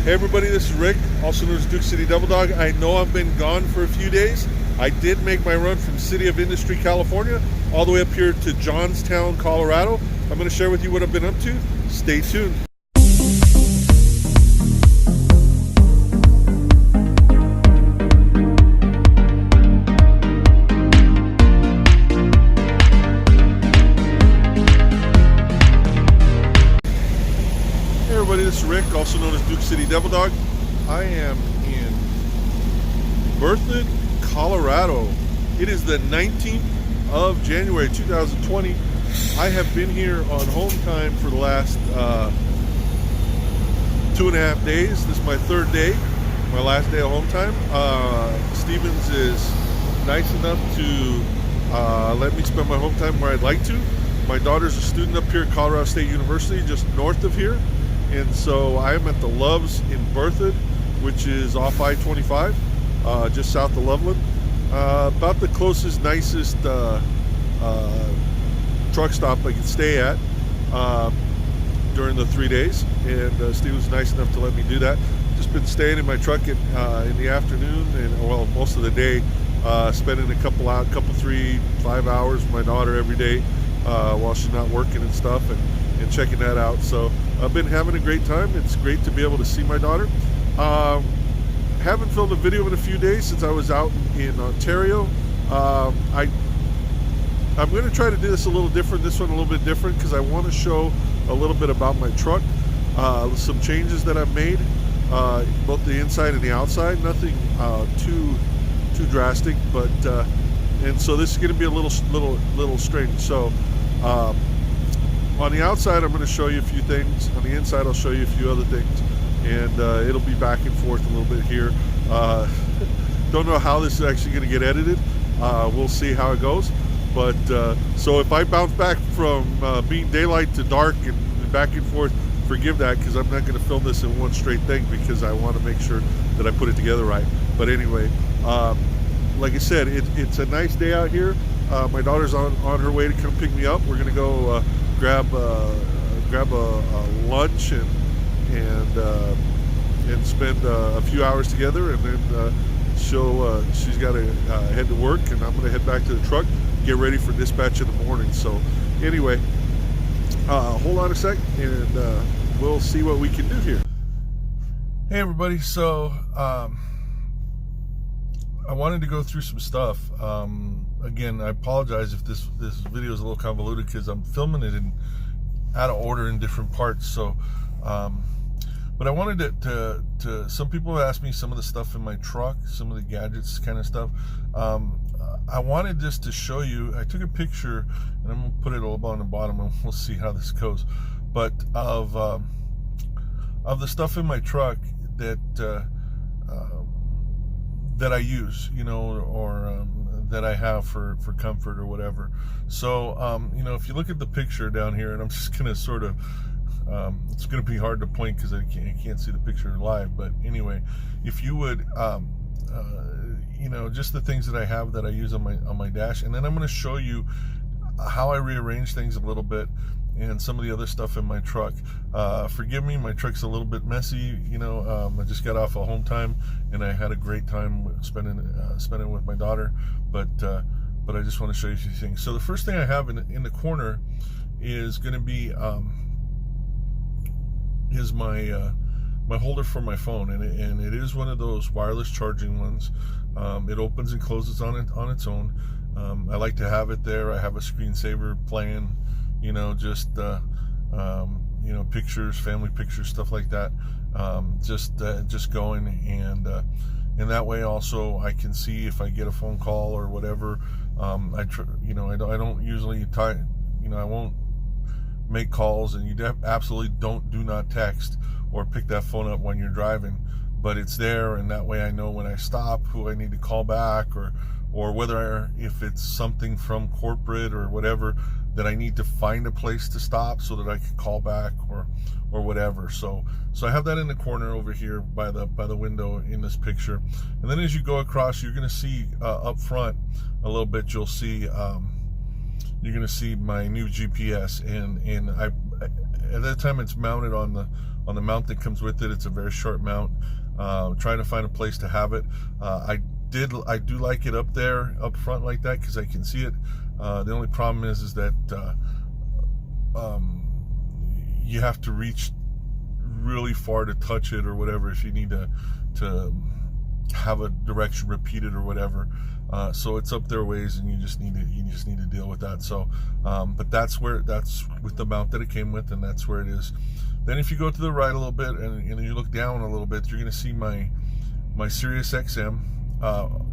Hey everybody, this is Rick, also known as Duke City Devil Dog. I know I've been gone for a few days. I did make my run from City of Industry, California, all the way up here to Johnstown, Colorado. I'm going to share with you what I've been up to. Stay tuned. This is Rick, also known as Duke City Devil Dog. I am in Berthoud, Colorado. It is the 19th of January 2020. I have been here on home time for the last 2.5 days. This is my third day, my last day of home time. Stevens is nice enough to let me spend my home time where I'd like to. My daughter's a student up here at Colorado State University, just north of here. And so I'm at the Loves in Berthoud, which is off I-25, just south of Loveland. About the closest, nicest truck stop I can stay at during the 3 days. And Steve was nice enough to let me do that. Just been staying in my truck in the afternoon and, well, most of the day, spending a couple 5 hours with my daughter every day while she's not working and stuff. And checking that out. So I've been having a great time. It's great to be able to see my daughter. Haven't filmed a video in a few days since I was out in Ontario. I'm going to try to do this a little different, this one a little bit different, because I want to show a little bit about my truck, some changes that I've made, both the inside and the outside. Nothing too drastic, but and so this is going to be a little strange. So on the outside, I'm going to show you a few things. On the inside, I'll show you a few other things. And it'll be back and forth a little bit here. Don't know how this is actually going to get edited. We'll see how it goes. But so if I bounce back from being daylight to dark and back and forth, forgive that, because I'm not going to film this in one straight thing, because I want to make sure that I put it together right. But anyway, like I said, it's a nice day out here. My daughter's on her way to come pick me up. We're going to go grab a lunch and spend a few hours together, and then she's got to head to work, and I'm going to head back to the truck, get ready for dispatch in the morning. So anyway, hold on a sec, and we'll see what we can do here. Hey everybody, so I wanted to go through some stuff. Again, I apologize if this video is a little convoluted, because I'm filming it out of order in different parts. So, but I wanted to some people have asked me some of the stuff in my truck, some of the gadgets kind of stuff. I wanted just to show you. I took a picture, and I'm gonna put it all on the bottom, and we'll see how this goes. But of the stuff in my truck that I use, or that I have for comfort or whatever. So, if you look at the picture down here, and I'm just going to sort of, it's going to be hard to point because I can't see the picture live, but anyway, if you would, just the things that I have that I use on my dash, and then I'm going to show you how I rearrange things a little bit, and some of the other stuff in my truck. Forgive me, my truck's a little bit messy. I just got off of home time, and I had a great time spending with my daughter. But I just want to show you a few things. So the first thing I have in the corner is going to be my holder for my phone, and it is one of those wireless charging ones. It opens and closes on its own. I like to have it there. I have a screensaver playing. Pictures, family pictures, stuff like that. Just going, and that way also I can see if I get a phone call or whatever. I don't usually I won't make calls, and you absolutely do not text or pick that phone up when you're driving. But it's there, and that way I know when I stop who I need to call back, or whether if it's something from corporate or whatever that I need to find a place to stop so that I can call back or whatever. So I have that in the corner over here by the window in this picture. And then as you go across, you're going to see up front a little bit, you're going to see my new GPS, and I at that time it's mounted on on the mount that comes with it. It's a very short mount. Trying to find a place to have it. I do like it up there, up front like that, because I can see it. The only problem is that you have to reach really far to touch it or whatever if you need to have a direction repeated or whatever. So it's up there ways, and you just need to deal with that. So but that's with the mount that it came with, and that's where it is. Then if you go to the right a little bit and you look down a little bit, you're going to see my Sirius XM.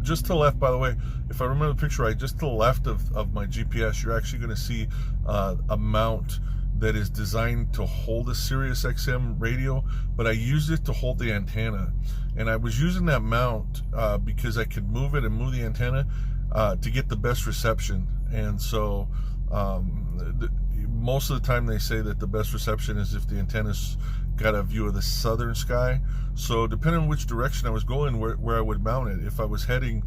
Just to the left, by the way, if I remember the picture right, just to the left of my GPS, you're actually going to see a mount that is designed to hold a Sirius XM radio, but I used it to hold the antenna. And I was using that mount because I could move it and move the antenna to get the best reception. And so most of the time they say that the best reception is if the antenna's got a view of the southern sky. So depending on which direction I was going, where I would mount it. If I was heading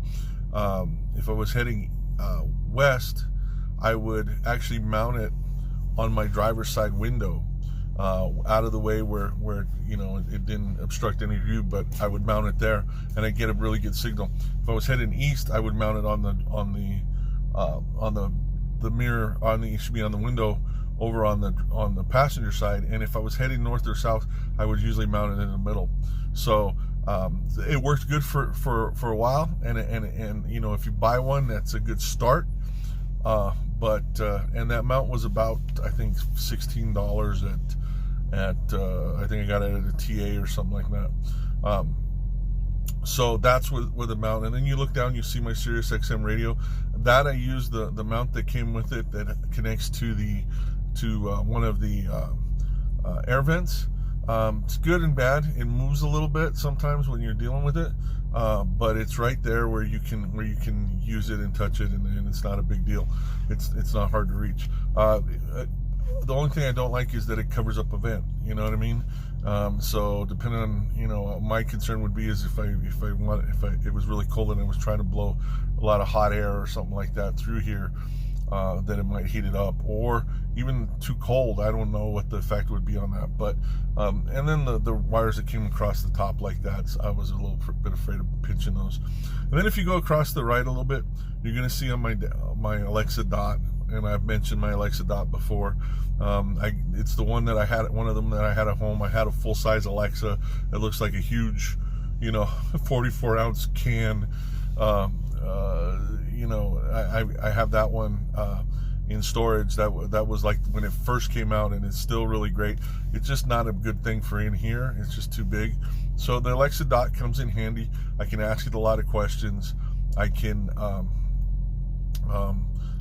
west, I would actually mount it on my driver's side window, out of the way where it didn't obstruct any view, but I would mount it there and I'd get a really good signal. If I was heading east, I would mount it on the mirror, on the window over on the passenger side. And if I was heading north or south, I would usually mount it in the middle. So it worked good for a while, and if you buy one, that's a good start. But that mount was about, I think, $16 at I think I got it at a TA or something like that. So that's where the mount, and then you look down, you see my Sirius XM radio. That I use the mount that came with it that connects to one of the air vents. It's good and bad. It moves a little bit sometimes when you're dealing with it, but it's right there where you can use it and touch it, and it's not a big deal. It's not hard to reach. The only thing I don't like is that it covers up a vent. You know what I mean? So depending on, my concern would be is if it was really cold and I was trying to blow a lot of hot air or something like that through here, that it might heat it up, or even too cold. I don't know what the effect would be on that. But and then the wires that came across the top like that, I was a little bit afraid of pinching those. And then if you go across the right a little bit, you're going to see on my Alexa Dot, and I've mentioned my Alexa Dot before. It's the one that I had, one of them that I had at home. I had a full-size Alexa. It looks like a huge, 44-ounce can. I have that one in storage. That was like when it first came out, and it's still really great. It's just not a good thing for in here. It's just too big. So the Alexa Dot comes in handy. I can ask it a lot of questions. I can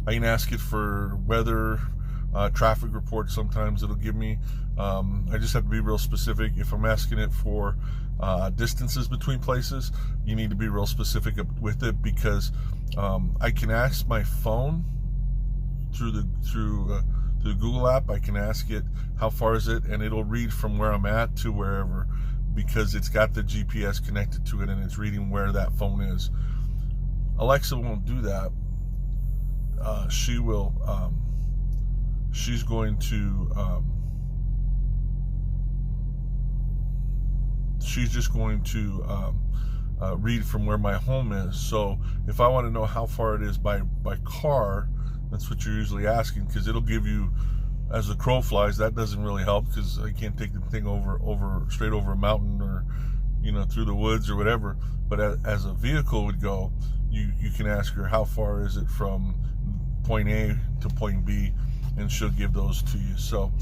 ask it for weather, traffic reports. Sometimes it'll give me. I just have to be real specific. If I'm asking it for distances between places, you need to be real specific with it, because I can ask my phone through the Google app. I can ask it how far is it, and it'll read from where I'm at to wherever, because it's got the GPS connected to it and it's reading where that phone is. Alexa won't do that. She will. She's going to. She's just going to read from where my home is. So if I want to know how far it is by car, that's what you're usually asking, because it'll give you, as the crow flies. That doesn't really help, because I can't take the thing straight over a mountain, or through the woods or whatever. But as a vehicle would go, you can ask her how far is it from point A to point B, and she'll give those to you. So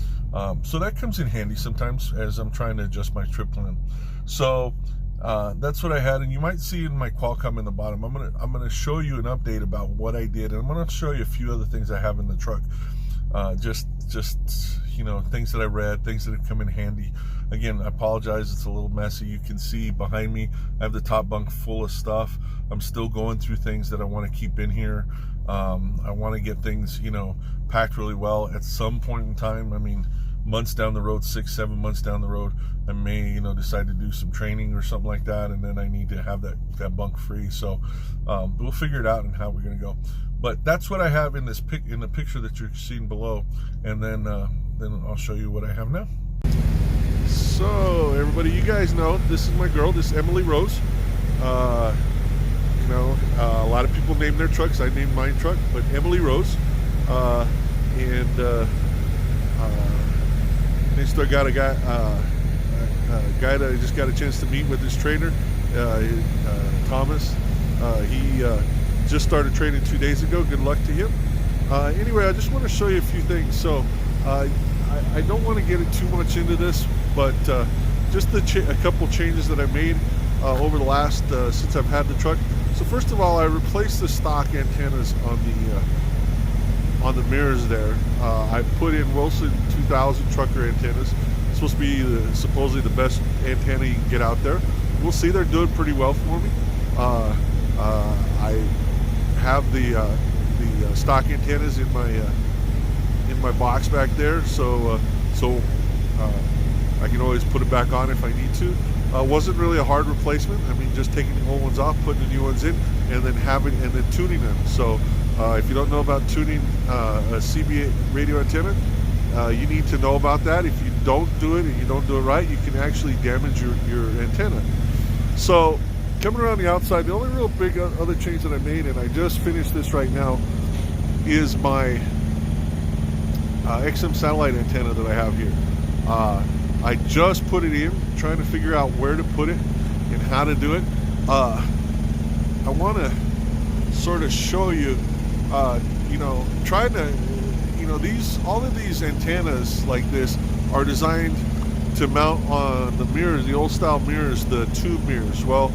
so that comes in handy sometimes as I'm trying to adjust my trip plan. So that's what I had, and you might see in my Qualcomm in the bottom. I'm gonna show you an update about what I did, and I'm gonna show you a few other things I have in the truck. Just things that I read, things that have come in handy. Again, I apologize, it's a little messy. You can see behind me, I have the top bunk full of stuff. I'm still going through things that I want to keep in here. I want to get things, packed really well at some point in time. I mean, months down the road, 6-7 months down the road, I may, decide to do some training or something like that, and then I need to have that bunk free. So we'll figure it out and how we're going to go. But that's what I have in in the picture that you're seeing below, and then I'll show you what I have now. So everybody, you guys know this is my girl. This is Emily Rose. Uh, a lot of people name their trucks. I named mine truck, but Emily Rose. And next I got a guy that I just got a chance to meet with his trainer, Thomas. He just started training 2 days ago. Good luck to him. Anyway, I just want to show you a few things. So I don't want to get it too much into this, but just a couple changes that I made over the last since I've had the truck. So first of all, I replaced the stock antennas on the mirrors there. I put in Wilson 2000 trucker antennas. It's supposed to be supposedly the best antenna you can get out there. We'll see. They're doing pretty well for me. I have the stock antennas in my box back there, so I can always put it back on if I need to. Wasn't really a hard replacement. I mean, just taking the old ones off, putting the new ones in, and then tuning them. So if you don't know about tuning a CB radio antenna, you need to know about that. If you don't do it and you don't do it right, you can actually damage your antenna. So coming around the outside, the only real big other change that I made, and I just finished this right now, is my XM satellite antenna that I have here. I just put it in, trying to figure out where to put it and how to do it. I want to sort of show you, trying to, all of these antennas like this are designed to mount on the mirrors, the old style mirrors, the tube mirrors. Well,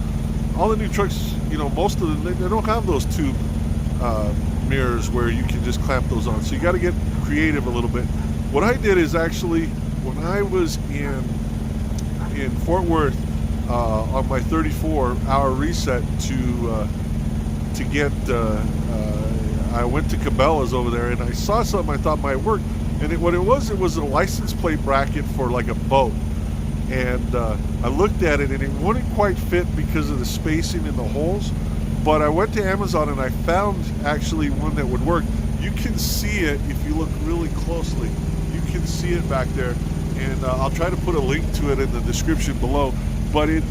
all the new trucks, most of them, they don't have those tube mirrors where you can just clamp those on. So you got to get creative a little bit. What I did is actually, when I was in Fort Worth on my 34-hour reset to get, I went to Cabela's over there and I saw something I thought might work. And what it was a license plate bracket for like a boat. And I looked at it and it wouldn't quite fit because of the spacing in the holes. But I went to Amazon and I found actually one that would work. You can see it if you look really closely. You can see it back there. And I'll try to put a link to it in the description below. But it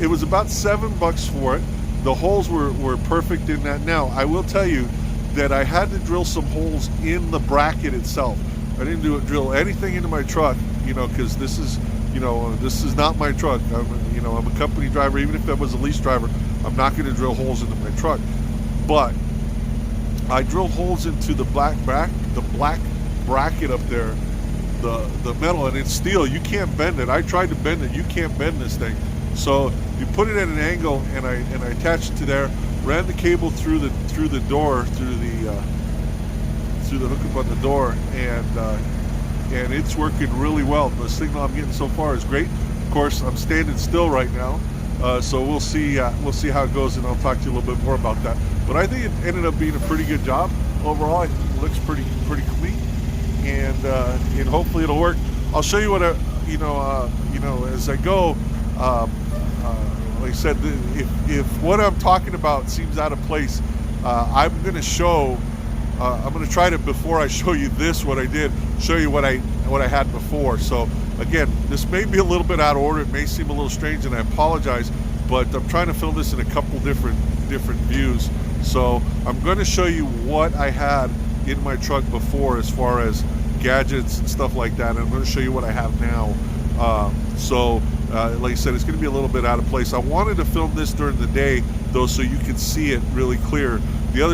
was about $7 for it. The holes were perfect in that. Now, I will tell you that I had to drill some holes in the bracket itself. I didn't drill anything into my truck, because this is not my truck. I'm a company driver. Even if I was a lease driver, I'm not going to drill holes into my truck. But I drilled holes into the black bracket up there, the metal, and it's steel. You can't bend it. I tried to bend it. You can't bend this thing. So you put it at an angle, and I attached it to there. Ran the cable through the door, through the hookup on the door, and it's working really well. The signal I'm getting so far is great. Of course, I'm standing still right now, so we'll see how it goes, and I'll talk to you a little bit more about that. But I think it ended up being a pretty good job overall. I think it looks pretty clean, and hopefully it'll work. I'll show you what as I go. Like I said, if what I'm talking about seems out of place, I'm going to show. I'm going to try to, before I show you this, what I did, show you what I had before. So again, this may be a little bit out of order. It may seem a little strange, and I apologize. But I'm trying to film this in a couple different views. So I'm going to show you what I had in my truck before, as far as gadgets and stuff like that. And I'm going to show you what I have now. Like I said, it's going to be a little bit out of place. I wanted to film this during the day, though, so you can see it really clear.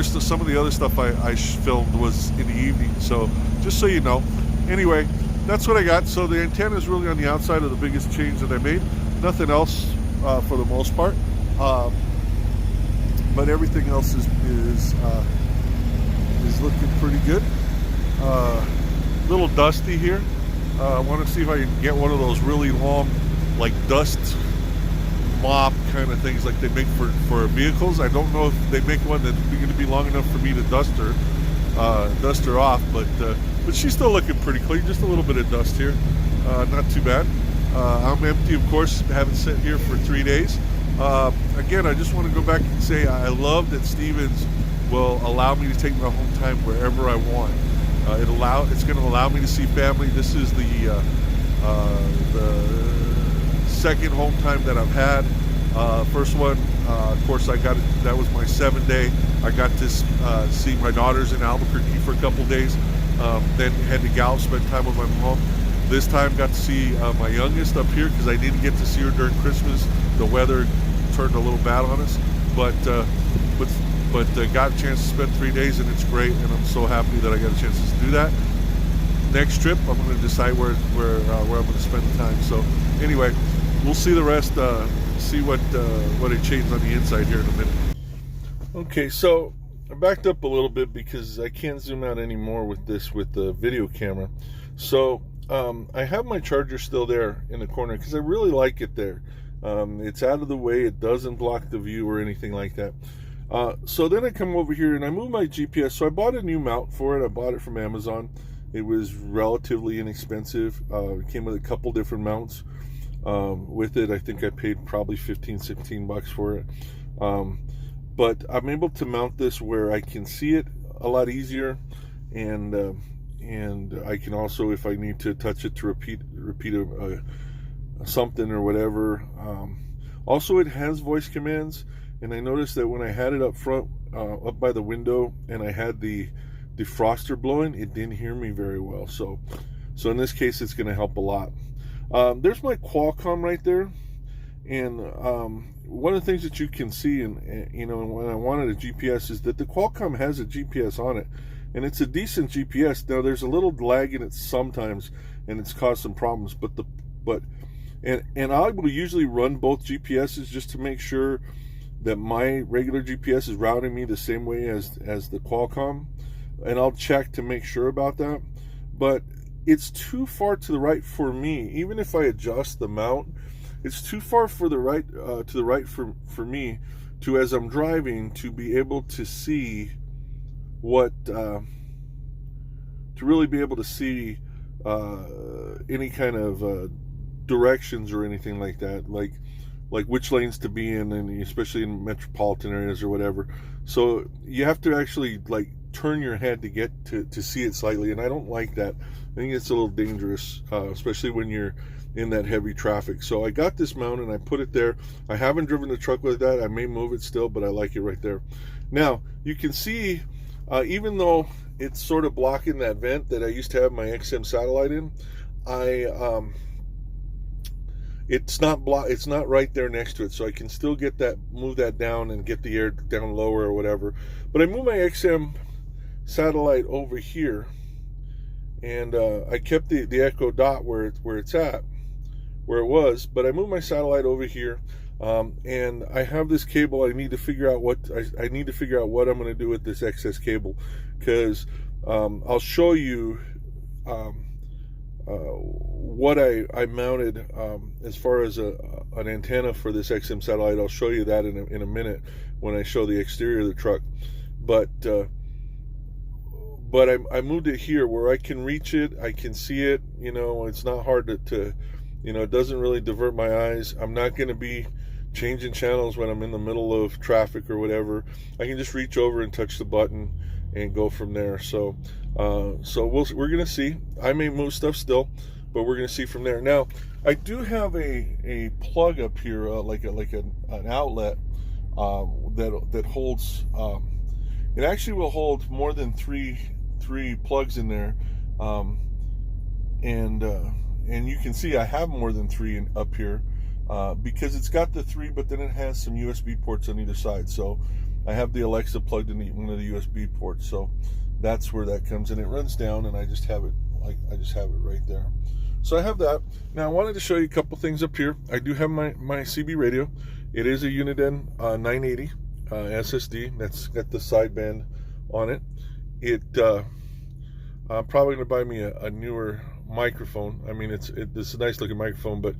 Some of the other stuff I filmed was in the evening, so just so you know. Anyway, that's what I got. So the antenna is really on the outside of the biggest change that I made. Nothing else for the most part, but everything else is looking pretty good. Little dusty here. I want to see if I can get one of those really long, like dust mop kind of things like they make for vehicles. I don't know if they make one that's going to be long enough for me to dust her off, but she's still looking pretty clean. Just a little bit of dust here, not too bad. I'm empty, of course. Haven't sat here for 3 days. Again, I just want to go back and say I love that Stevens will allow me to take my home time wherever I want. It's going to allow me to see family. This is the The second home time that I've had. First one, of course, that was my 7-day. I got to see my daughters in Albuquerque for a couple days. Then had to Gallup, spend time with my mom. This time got to see my youngest up here because I didn't get to see her during Christmas. The weather turned a little bad on us, but got a chance to spend 3 days, and it's great, and I'm so happy that I got a chance to do that. Next trip, I'm going to decide where I'm going to spend the time. So anyway, we'll see the rest. See what it changed on the inside here in a minute. Okay, so I backed up a little bit because I can't zoom out anymore with the video camera. So I have my charger still there in the corner because I really like it there. It's out of the way. It doesn't block the view or anything like that. So then I come over here and I move my GPS. So I bought a new mount for it. I bought it from Amazon. It was relatively inexpensive. It came with a couple different mounts. With it, I think I paid probably $15-16 for it. But I'm able to mount this where I can see it a lot easier, and I can also, if I need to touch it to repeat something or whatever. Also, it has voice commands, and I noticed that when I had it up front, up by the window, and I had the defroster blowing, it didn't hear me very well. So in this case, it's going to help a lot. There's my Qualcomm right there, and one of the things that you can see, and when I wanted a GPS, is that the Qualcomm has a GPS on it, and it's a decent GPS. Now there's a little lag in it sometimes, and it's caused some problems. And I will usually run both GPSs just to make sure that my regular GPS is routing me the same way as the Qualcomm, and I'll check to make sure about that. But it's too far to the right for me. Even if I adjust the mount, it's too far for the right to the right for me to, as I'm driving, to be able to see what to really be able to see any kind of directions or anything like that, like which lanes to be in, and especially in metropolitan areas or whatever. So you have to actually turn your head to get to see it slightly, and I don't like that. I think it's a little dangerous, especially when you're in that heavy traffic. So I got this mount and I put it there. I haven't driven the truck with that. I may move it still, but I like it right there. Now you can see, even though it's sort of blocking that vent that I used to have my XM satellite in, it's not right there next to it, so I can still move that down and get the air down lower or whatever. But I moved my XM satellite over here, and I kept the Echo Dot where it was, but I moved my satellite over here, and I have this cable. I need to figure out what I'm going to do with this excess cable, because I'll show you what I mounted as far as an antenna for this XM satellite. I'll show you that in a minute when I show the exterior of the truck. But I moved it here where I can reach it, I can see it. It's not hard to it doesn't really divert my eyes. I'm not going to be changing channels when I'm in the middle of traffic or whatever. I can just reach over and touch the button and go from there. So we're going to see. I may move stuff still, but we're going to see from there. Now, I do have a plug up here, like an outlet that holds. It actually will hold more than three plugs in there, and you can see I have more than three up here, because it's got the 3, but then it has some USB ports on either side. So I have the Alexa plugged in one of the USB ports, so that's where that comes in. It runs down, and I just have it right there. So I have that. Now I wanted to show you a couple things up here. I do have my CB radio. It is a Uniden 980 SSD. That's got the sideband on it. I'm probably gonna buy me a newer microphone. I mean, it's a nice looking microphone, but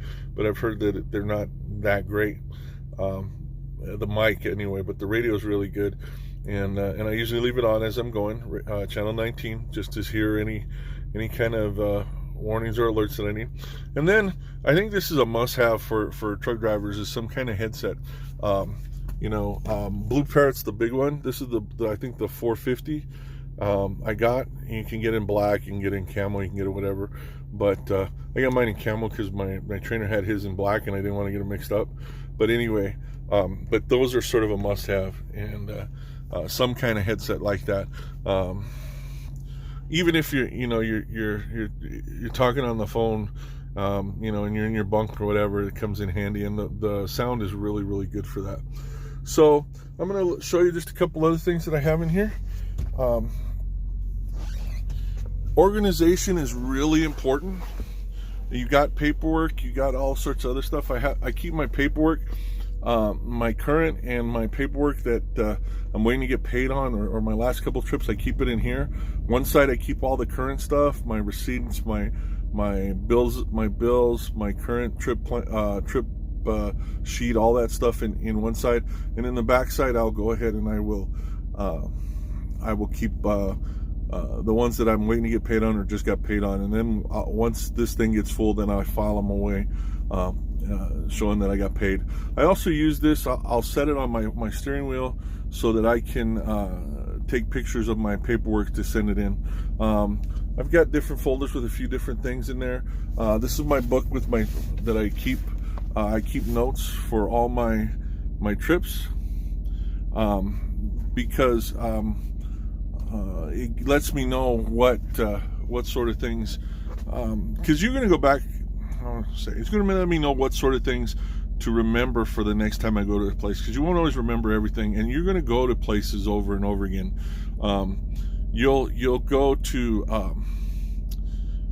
I've heard that they're not that great. The mic anyway, but the radio is really good, and I usually leave it on as I'm going, channel 19, just to hear any kind of warnings or alerts that I need. And then I think this is a must-have for truck drivers, is some kind of headset. Blue Parrot's the big one. This is I think the 450 I got. You can get in black, you can get in camo, you can get it whatever. but I got mine in camel because my trainer had his in black, and I didn't want to get them mixed up. But anyway, but those are sort of a must-have, and some kind of headset like that. Even if you're talking on the phone, and you're in your bunk or whatever, it comes in handy, and the sound is really, really good for that. So I'm going to show you just a couple other things that I have in here. Organization is really important. You got paperwork, you got all sorts of other stuff. I keep my paperwork, my current and my paperwork that I'm waiting to get paid on, or my last couple trips. I keep it in here. One side I keep all the current stuff, my receipts, my bills, my current trip sheet, all that stuff in one side, and in the back side I'll go ahead and I will keep the ones that I'm waiting to get paid on or just got paid on, and then once this thing gets full, then I file them away, showing that I got paid. I also use this, I'll set it on my steering wheel so that I can take pictures of my paperwork to send it in. I've got different folders with a few different things in there. This is my book with that I keep. I keep notes for all my trips, because it lets me know what sort of things, because you're going to go back. It's going to let me know what sort of things to remember for the next time I go to a place, because you won't always remember everything, and you're going to go to places over and over again. You'll go to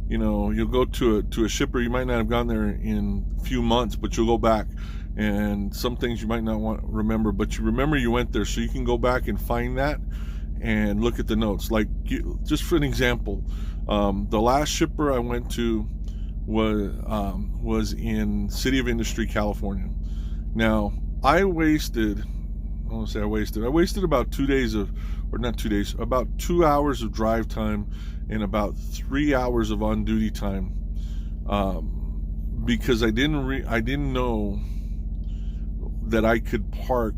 you'll go to a shipper. You might not have gone there in a few months, but you'll go back, and some things you might not remember, but you remember you went there, so you can go back and find that and look at the notes. Like, just for an example, the last shipper I went to was in City of Industry, California. Now, I wasted about 2 days about 2 hours of drive time and about 3 hours of on-duty time, because I didn't know that I could park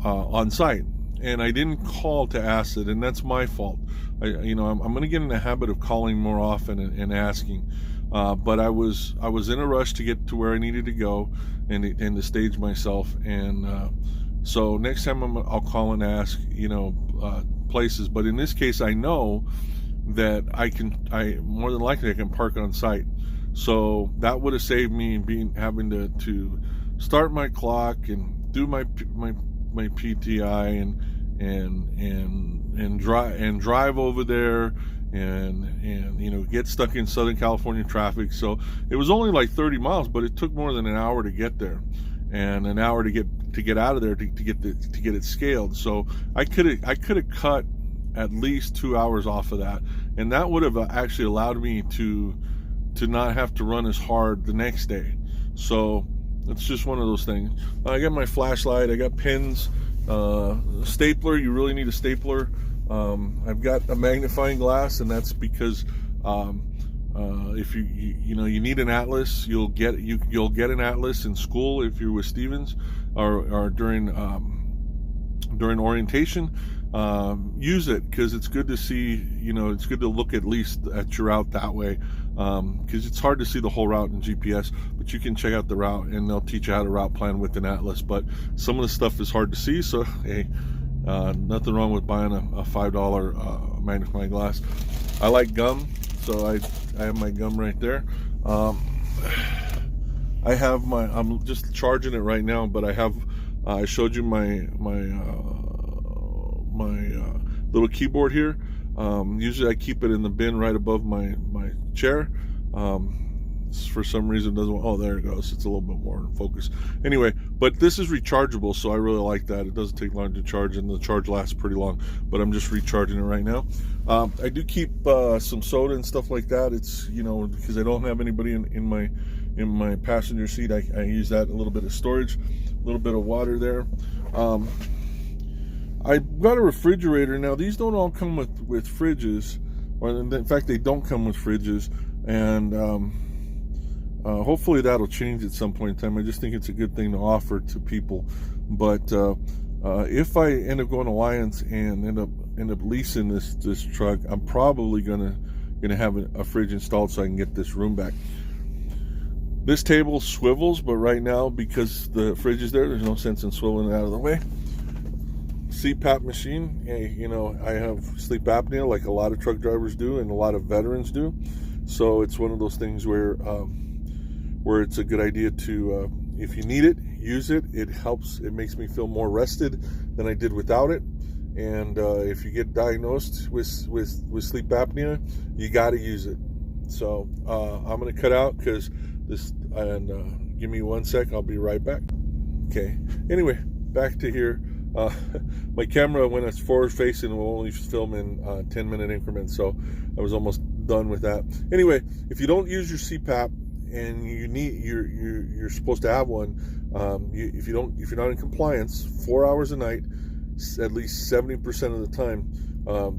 on site, and I didn't call to ask it, and that's my fault. I'm going to get in the habit of calling more often and asking, but I was in a rush to get to where I needed to go and to stage myself, and so next time I'll call and ask, places. But in this case, I know that I more than likely I can park on site. So that would have saved me having to start my clock and do my PTI and drive over there and get stuck in Southern California traffic. So it was only like 30 miles, but it took more than an hour to get there, and an hour to get out of there to get it scaled. So I could have cut at least 2 hours off of that, and that would have actually allowed me to not have to run as hard the next day. So it's just one of those things. I got my flashlight, I got pens, stapler. You really need a stapler. I've got a magnifying glass, and that's because if you need an atlas, you'll get an atlas in school if you're with Stevens, or during orientation. Use it, because it's good to see, it's good to look at least at your route that way, because it's hard to see the whole route in GPS, but you can check out the route, and they'll teach you how to route plan with an atlas. But some of the stuff is hard to see, so hey, nothing wrong with buying a $5 magnifying glass. I like gum, so I have my gum right there. I'm just charging it right now, but I showed you my little keyboard here. Usually I keep it in the bin right above my chair. For some reason it doesn't. Oh, there it goes. It's a little bit more in focus. Anyway, but this is rechargeable, so I really like that. It doesn't take long to charge, and the charge lasts pretty long. But I'm just recharging it right now. I do keep some soda and stuff like that. It's because I don't have anybody in my passenger seat. I use that, a little bit of storage, a little bit of water there. I've got a refrigerator. Now, these don't all come with fridges, or in fact, they don't come with fridges, and hopefully that'll change at some point in time. I just think it's a good thing to offer to people. But if I end up going to Alliance and end up leasing this truck, I'm probably gonna gonna have a fridge installed so I can get this room back. This table swivels, but right now, because the fridge is there, there's no sense in swiveling it out of the way. CPAP machine. Hey, I have sleep apnea like a lot of truck drivers do and a lot of veterans do. So it's one of those things where it's a good idea to, if you need it, use it. It helps. It makes me feel more rested than I did without it. And if you get diagnosed with sleep apnea, you got to use it. So I'm going to cut out because this, and give me 1 sec. I'll be right back. Okay. Anyway, back to here. My camera, when it's forward facing, will only film in 10-minute increments. So I was almost done with that. Anyway, if you don't use your CPAP and you're supposed to have one, if you're not in compliance, 4 hours a night, at least 70% of the time,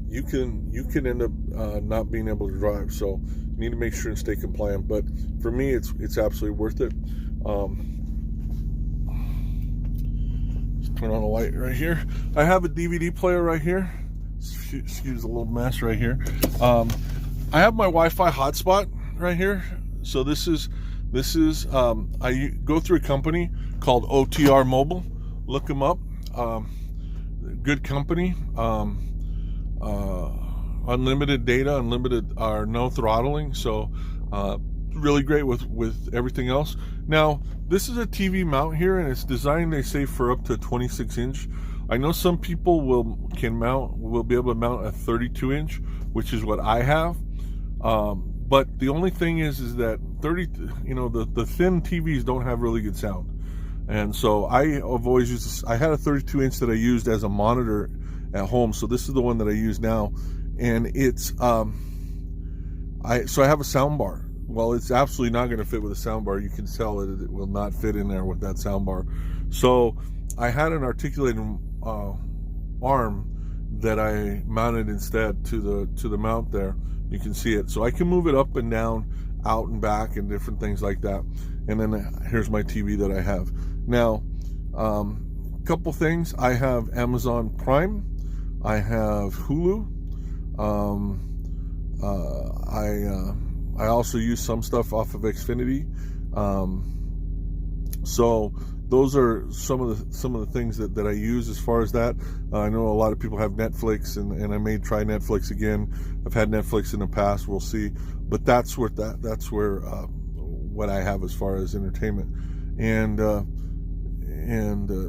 you can end up not being able to drive. So you need to make sure and stay compliant. But for me, it's absolutely worth it. Just turn on a light right here. I have a DVD player right here. Excuse the little mess right here. I have my Wi-Fi hotspot right here. So this is I go through a company called OTR Mobile. Look them up. Good company. Unlimited data, no throttling. So really great with everything else. Now this is a TV mount here, and it's designed, they say, for up to 26-inch. I know some people will be able to mount a 32-inch, which is what I have. But the only thing is that the thin TVs don't have really good sound. And so I have always used this. I had a 32-inch that I used as a monitor at home. So this is the one that I use now. And it's, so I have a sound bar. Well, it's absolutely not going to fit with a sound bar. You can tell it will not fit in there with that sound bar. So I had an articulated arm that I mounted instead to the mount there. You can see it. So I can move it up and down, out and back, and different things like that. And then here's my TV that I have. Now, a couple things. I have Amazon Prime. I have Hulu. I also use some stuff off of Xfinity. So those are some of the things that I use as far as that. I know a lot of people have Netflix, and I may try Netflix again. I've had Netflix in the past. We'll see. But that's where what I have as far as entertainment, and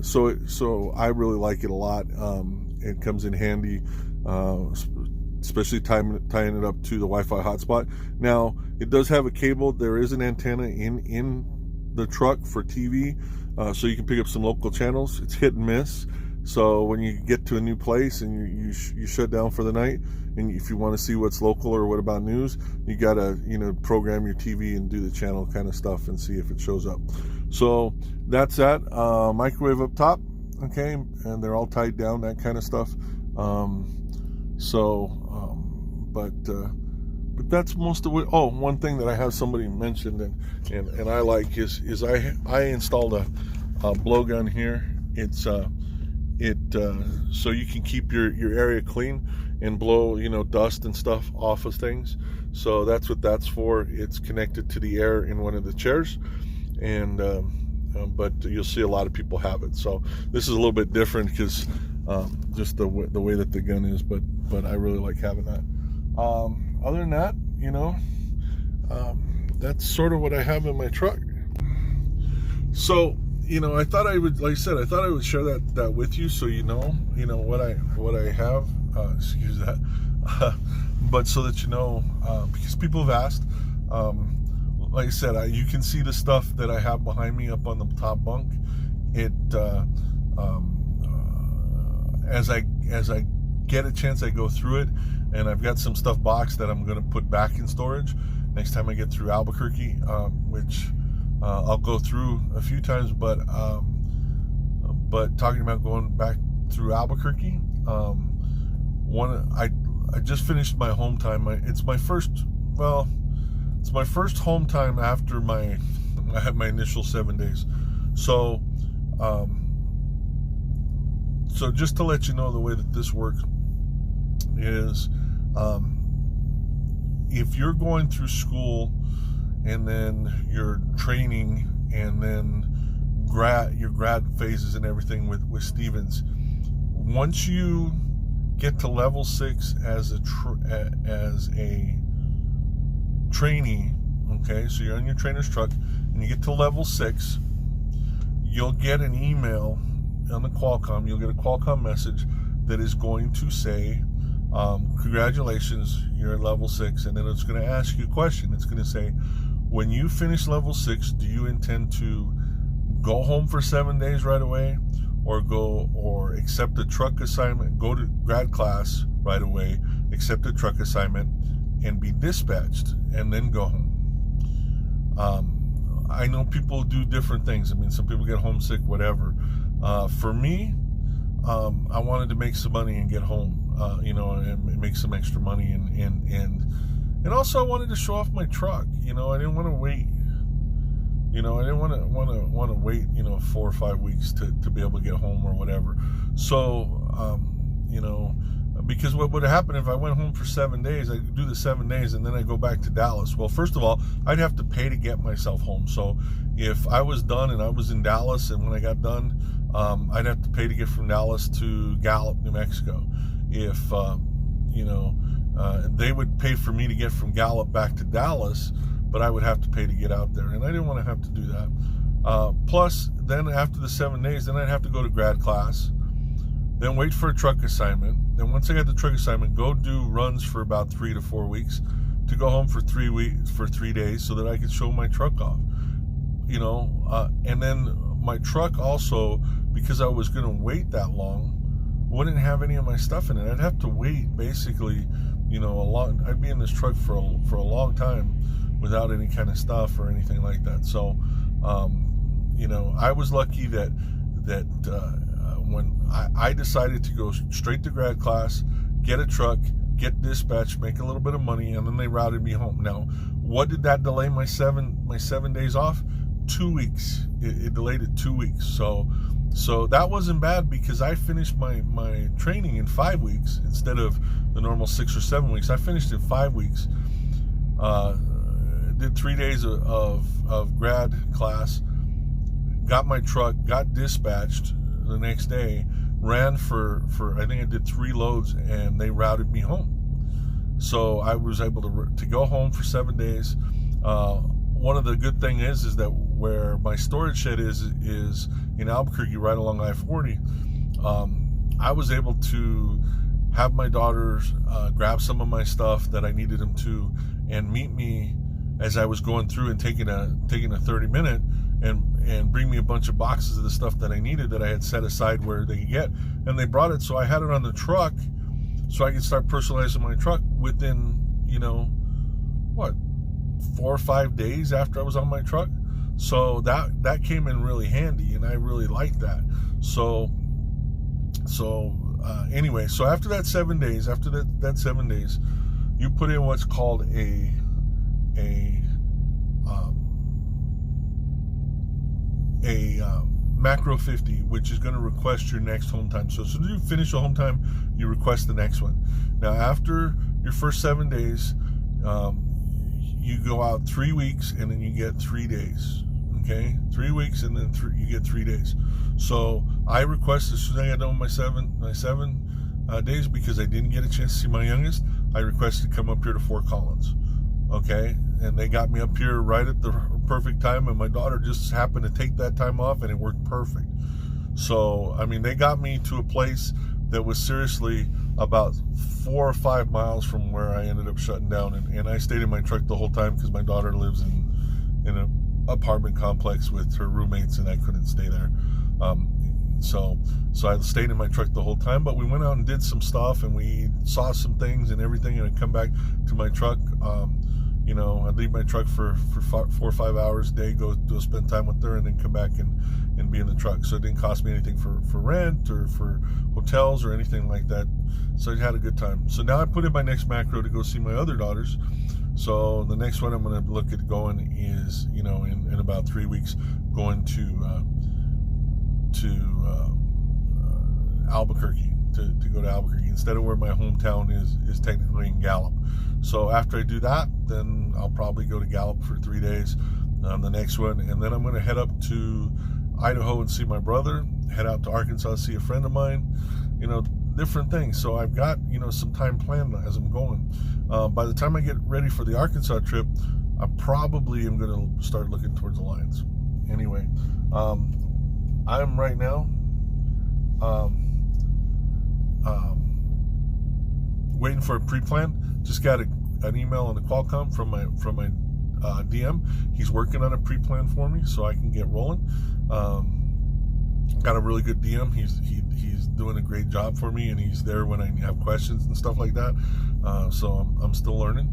so I really like it a lot. It comes in handy, especially tying it up to the Wi-Fi hotspot. Now it does have a cable. There is an antenna in the truck for TV, so you can pick up some local channels. It's hit and miss. So when you get to a new place and you shut down for the night, and if you want to see what's local or what about news, you gotta program your TV and do the channel kind of stuff and see if it shows up. So that's that. Microwave up top, okay, and they're all tied down, that kind of stuff. But that's most of it. Oh, one thing that I have somebody mentioned and I like is I installed a blowgun here. It's so you can keep your area clean and blow dust and stuff off of things. So that's what that's for. It's connected to the air in one of the chairs, and but you'll see a lot of people have it. So this is a little bit different because just the way that the gun is, but I really like having that. Other than that, that's sort of what I have in my truck. So I thought I would, like I said, I thought I would share that with you, so what I have. Excuse that, but so that because people have asked. Like I said, you can see the stuff that I have behind me up on the top bunk. It as I get a chance, I go through it, and I've got some stuff boxed that I'm going to put back in storage next time I get through Albuquerque, which I'll go through a few times. But talking about going back through Albuquerque, I just finished my home time. It's my first home time after I had my initial 7 days. So just to let you know, the way that this works is, if you're going through school and then you're training and then your grad phases and everything with Stevens, once you get to level 6 as a trainee, okay, so you're on your trainer's truck and you get to level 6, you'll get an email on the Qualcomm. You'll get a Qualcomm message that is going to say, congratulations, you're at level 6, and then it's going to ask you a question. It's going to say, when you finish level 6, do you intend to go home for 7 days right away, or accept a truck assignment, go to grad class right away, accept a truck assignment, and be dispatched, and then go home? I know people do different things. I mean, some people get homesick, whatever. For me, I wanted to make some money and get home, and make some extra money, and also I wanted to show off my truck. I didn't want to wait. I didn't want to wait, 4 or 5 weeks to be able to get home or whatever. So, because what would happen if I went home for 7 days? I do the 7 days and then I go back to Dallas. Well, first of all, I'd have to pay to get myself home. So if I was done and I was in Dallas, and when I got done, I'd have to pay to get from Dallas to Gallup, New Mexico. If they would pay for me to get from Gallup back to Dallas, but I would have to pay to get out there, and I didn't want to have to do that. Plus, then after the 7 days, then I'd have to go to grad class, then wait for a truck assignment. Then once I got the truck assignment, go do runs for about 3 to 4 weeks, to go home for 3 days so that I could show my truck off. And then my truck also, because I was going to wait that long, wouldn't have any of my stuff in it. I'd have to wait basically, I'd be in this truck for a long time without any kind of stuff or anything like that. So, I was lucky that when I decided to go straight to grad class, get a truck, get dispatched, make a little bit of money, and then they routed me home. Now, what did that delay my 7 days off? 2 weeks. It delayed it 2 weeks. So that wasn't bad, because I finished my training in 5 weeks instead of the normal 6 or 7 weeks. I finished in 5 weeks. Did 3 days of grad class, got my truck, got dispatched the next day, ran for I think I did 3 loads, and they routed me home. So I was able to go home for 7 days. One of the good thing is that where my storage shed is in Albuquerque, right along I-40. I was able to have my daughters grab some of my stuff that I needed them to, and meet me as I was going through and taking a 30-minute and bring me a bunch of boxes of the stuff that I needed that I had set aside where they could get. And they brought it, so I had it on the truck so I could start personalizing my truck within, 4 or 5 days after I was on my truck. So that came in really handy, and I really liked that. So anyway, so after that 7 days, that 7 days, you put in what's called a macro 50, which is going to request your next home time. So as soon as you finish a home time, you request the next one. Now, after your first 7 days, you go out 3 weeks, and then you get 3 days. Okay, 3 weeks, and then you get 3 days. So I requested, as soon as I got done with my seven days, because I didn't get a chance to see my youngest, I requested to come up here to Fort Collins. Okay, and they got me up here right at the perfect time, and my daughter just happened to take that time off, and it worked perfect. So, I mean, they got me to a place that was seriously about 4 or 5 miles from where I ended up shutting down, and I stayed in my truck the whole time because my daughter lives in an apartment complex with her roommates, and I couldn't stay there. So I stayed in my truck the whole time, but we went out and did some stuff, and we saw some things and everything, and I'd come back to my truck. I'd leave my truck for 4 or 5 hours a day, go spend time with her, and then come back and be in the truck. So it didn't cost me anything for rent or for hotels or anything like that. So I had a good time. So now I put in my next macro to go see my other daughters. So the next one I'm going to look at going is, in about 3 weeks, going to Albuquerque, to go to Albuquerque instead of where my hometown is technically in Gallup. So after I do that, then I'll probably go to Gallup for 3 days on the next one, and then I'm going to head up to Idaho and see my brother, head out to Arkansas, see a friend of mine, different things. So I've got, some time planned as I'm going. By the time I get ready for the Arkansas trip, I probably am going to start looking towards the Lions. Anyway, I'm right now waiting for a pre-plan. Just got an email and a Qualcomm from my DM. He's working on a pre-plan for me so I can get rolling. Got a really good DM. He's doing a great job for me, and he's there when I have questions and stuff like that. So I'm still learning,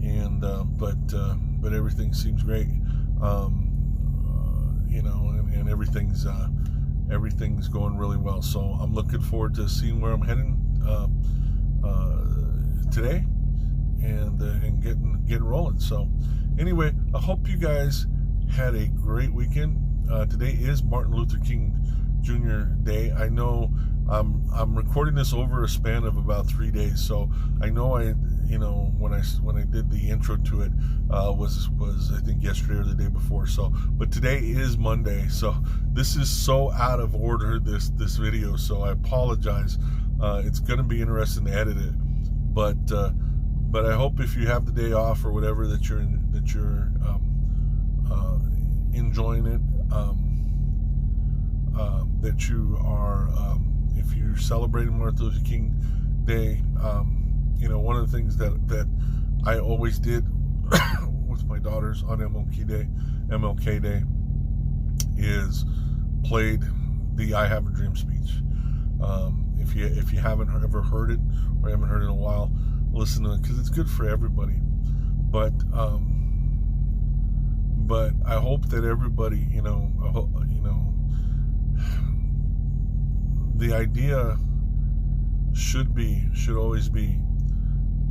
and but everything seems great. And everything's going really well. So I'm looking forward to seeing where I'm heading today, and getting rolling. So anyway, I hope you guys had a great weekend. Today is Martin Luther King Jr. Day. I know I'm recording this over a span of about 3 days, so I know when I did the intro to it was I think yesterday or the day before. So, but today is Monday, so this is so out of order, this video. So I apologize. It's going to be interesting to edit it, but I hope if you have the day off or whatever that you're enjoying it. That you are, if you're celebrating Martin Luther King Day, one of the things that I always did with my daughters on MLK Day, is played the "I Have a Dream" speech. If you haven't ever heard it or haven't heard it in a while, listen to it, because it's good for everybody. But I hope that everybody, the idea should always be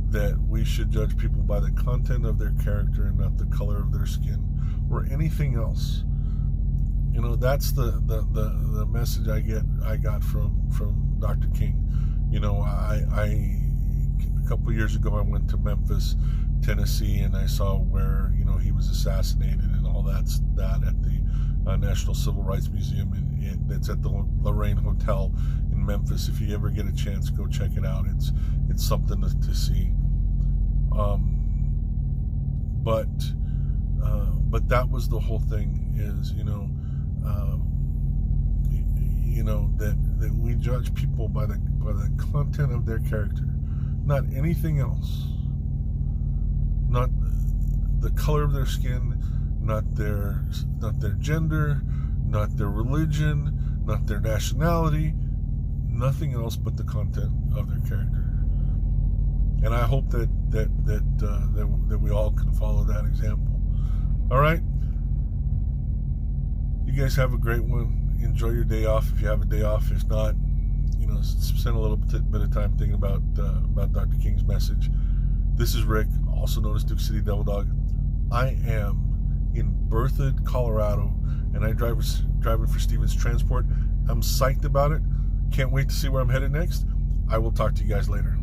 that we should judge people by the content of their character and not the color of their skin or anything else. That's the message I got from Dr. King. A couple years ago I went to Memphis, Tennessee, and I saw where he was assassinated and all that at the National Civil Rights Museum, and it's at the Lorraine Hotel in Memphis. If you ever get a chance, go check it out. It's something to see. But that was the whole thing, is that we judge people by the content of their character, not anything else. Not the color of their skin, not their gender, not their religion, not their nationality, nothing else but the content of their character. And I hope that we all can follow that example. All right, you guys have a great one. Enjoy your day off if you have a day off. If not, spend a little bit of time thinking about Dr. King's message. This is Rick, also known as Duke City Devil Dog. I am in Berthoud, Colorado, and I'm driving for Stevens Transport. I'm psyched about it. Can't wait to see where I'm headed next. I will talk to you guys later.